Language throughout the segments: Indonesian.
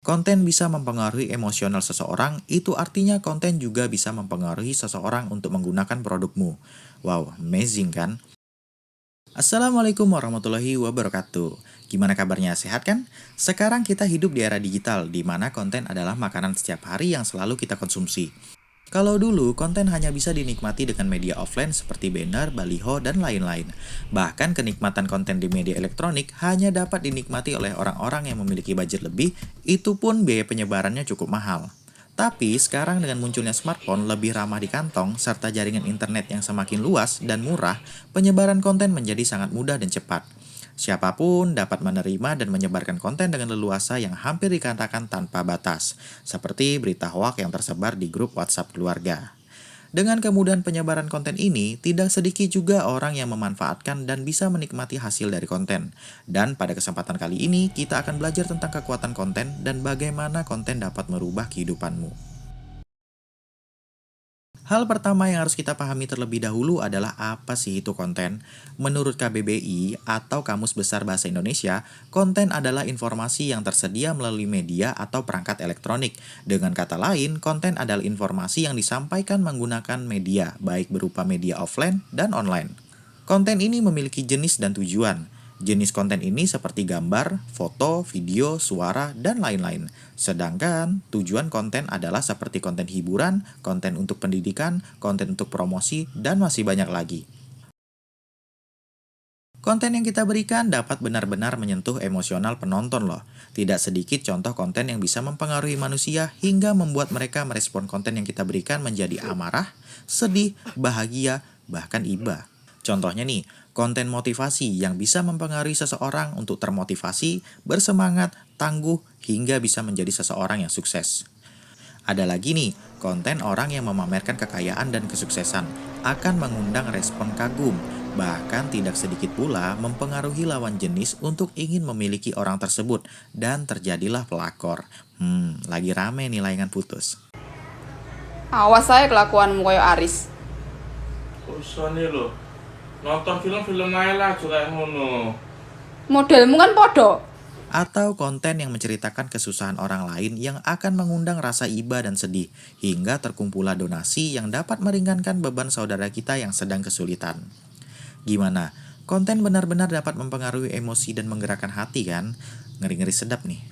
Konten bisa mempengaruhi emosional seseorang, itu artinya konten juga bisa mempengaruhi seseorang untuk menggunakan produkmu. Wow, amazing kan? Assalamualaikum warahmatullahi wabarakatuh. Gimana kabarnya, sehat kan? Sekarang kita hidup di era digital, di mana konten adalah makanan setiap hari yang selalu kita konsumsi. Kalau dulu, konten hanya bisa dinikmati dengan media offline seperti banner, baliho, dan lain-lain. Bahkan kenikmatan konten di media elektronik hanya dapat dinikmati oleh orang-orang yang memiliki budget lebih, itu pun biaya penyebarannya cukup mahal. Tapi sekarang dengan munculnya smartphone lebih ramah di kantong, serta jaringan internet yang semakin luas dan murah, penyebaran konten menjadi sangat mudah dan cepat. Siapapun dapat menerima dan menyebarkan konten dengan leluasa yang hampir dikatakan tanpa batas, seperti berita hoak yang tersebar di grup WhatsApp keluarga. Dengan kemudahan penyebaran konten ini, tidak sedikit juga orang yang memanfaatkan dan bisa menikmati hasil dari konten. Dan pada kesempatan kali ini, kita akan belajar tentang kekuatan konten dan bagaimana konten dapat merubah kehidupanmu. Hal pertama yang harus kita pahami terlebih dahulu adalah apa sih itu konten. Menurut KBBI atau Kamus Besar Bahasa Indonesia, konten adalah informasi yang tersedia melalui media atau perangkat elektronik. Dengan kata lain, konten adalah informasi yang disampaikan menggunakan media, baik berupa media offline dan online. Konten ini memiliki jenis dan tujuan. Jenis konten ini seperti gambar, foto, video, suara, dan lain-lain. Sedangkan tujuan konten adalah seperti konten hiburan, konten untuk pendidikan, konten untuk promosi, dan masih banyak lagi. Konten yang kita berikan dapat benar-benar menyentuh emosional penonton loh. Tidak sedikit contoh konten yang bisa mempengaruhi manusia hingga membuat mereka merespon konten yang kita berikan menjadi amarah, sedih, bahagia, bahkan iba. Contohnya nih, konten motivasi yang bisa mempengaruhi seseorang untuk termotivasi, bersemangat, tangguh, hingga bisa menjadi seseorang yang sukses. Ada lagi nih, konten orang yang memamerkan kekayaan dan kesuksesan akan mengundang respon kagum, bahkan tidak sedikit pula mempengaruhi lawan jenis untuk ingin memiliki orang tersebut dan terjadilah pelakor. Lagi rame nih layangan putus. Awas saya kelakuanmu koyo Aris. Kok iso nih lho? Nonton film-film ae lah aja kayak ngono. Modelmu kan podo. Atau konten yang menceritakan kesusahan orang lain yang akan mengundang rasa iba dan sedih, hingga terkumpulah donasi yang dapat meringankan beban saudara kita yang sedang kesulitan. Gimana? Konten benar-benar dapat mempengaruhi emosi dan menggerakkan hati kan? Ngeri-ngeri sedap nih.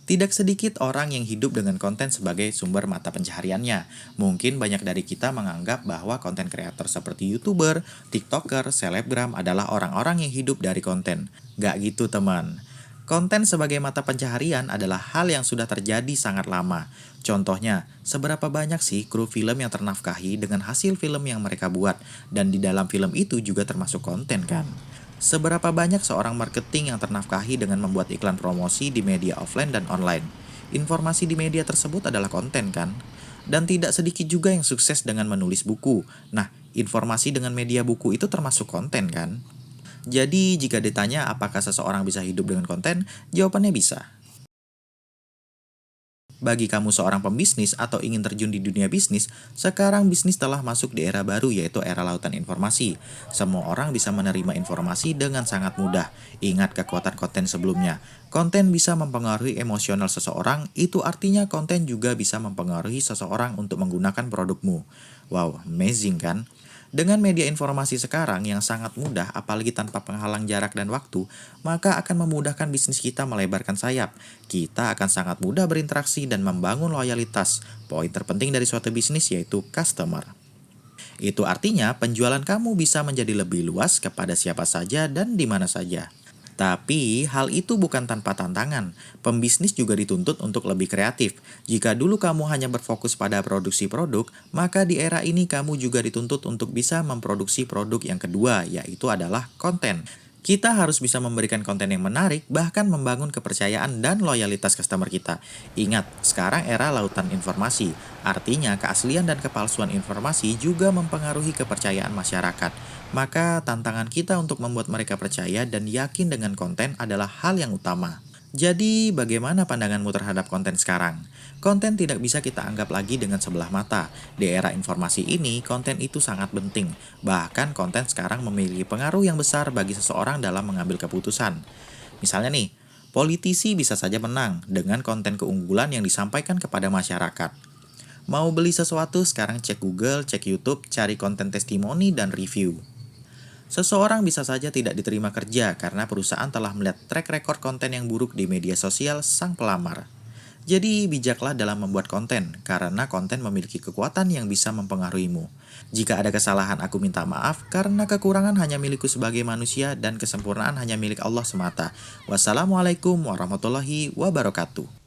Tidak sedikit orang yang hidup dengan konten sebagai sumber mata pencahariannya. Mungkin banyak dari kita menganggap bahwa konten kreator seperti YouTuber, TikToker, selebgram adalah orang-orang yang hidup dari konten. Gak gitu teman. Konten sebagai mata pencaharian adalah hal yang sudah terjadi sangat lama. Contohnya, seberapa banyak sih kru film yang ternafkahi dengan hasil film yang mereka buat, dan di dalam film itu juga termasuk konten kan? Seberapa banyak seorang marketing yang ternafkahi dengan membuat iklan promosi di media offline dan online? Informasi di media tersebut adalah konten kan? Dan tidak sedikit juga yang sukses dengan menulis buku. Nah, informasi dengan media buku itu termasuk konten kan? Jadi, jika ditanya apakah seseorang bisa hidup dengan konten, jawabannya bisa. Bagi kamu seorang pembisnis atau ingin terjun di dunia bisnis, sekarang bisnis telah masuk di era baru yaitu era lautan informasi. Semua orang bisa menerima informasi dengan sangat mudah. Ingat kekuatan konten sebelumnya. Konten bisa mempengaruhi emosional seseorang, itu artinya konten juga bisa mempengaruhi seseorang untuk menggunakan produkmu. Wow, amazing kan? Dengan media informasi sekarang yang sangat mudah, apalagi tanpa penghalang jarak dan waktu, maka akan memudahkan bisnis kita melebarkan sayap. Kita akan sangat mudah berinteraksi dan membangun loyalitas. Poin terpenting dari suatu bisnis yaitu customer. Itu artinya penjualan kamu bisa menjadi lebih luas kepada siapa saja dan di mana saja. Tapi hal itu bukan tanpa tantangan. Pembisnis juga dituntut untuk lebih kreatif. Jika dulu kamu hanya berfokus pada produksi produk, maka di era ini kamu juga dituntut untuk bisa memproduksi produk yang kedua, yaitu adalah konten. Kita harus bisa memberikan konten yang menarik, bahkan membangun kepercayaan dan loyalitas customer kita. Ingat, sekarang era lautan informasi. Artinya, keaslian dan kepalsuan informasi juga mempengaruhi kepercayaan masyarakat. Maka, tantangan kita untuk membuat mereka percaya dan yakin dengan konten adalah hal yang utama. Jadi, bagaimana pandanganmu terhadap konten sekarang? Konten tidak bisa kita anggap lagi dengan sebelah mata. Di era informasi ini, konten itu sangat penting. Bahkan, konten sekarang memiliki pengaruh yang besar bagi seseorang dalam mengambil keputusan. Misalnya nih, Politisi bisa saja menang dengan konten keunggulan yang disampaikan kepada masyarakat. Mau beli sesuatu, sekarang cek Google, cek YouTube, cari konten testimoni dan review. Seseorang bisa saja tidak diterima kerja karena perusahaan telah melihat track record konten yang buruk di media sosial sang pelamar. Jadi bijaklah dalam membuat konten, karena konten memiliki kekuatan yang bisa mempengaruhimu. Jika ada kesalahan, aku minta maaf, karena kekurangan hanya milikku sebagai manusia dan kesempurnaan hanya milik Allah semata. Wassalamualaikum warahmatullahi wabarakatuh.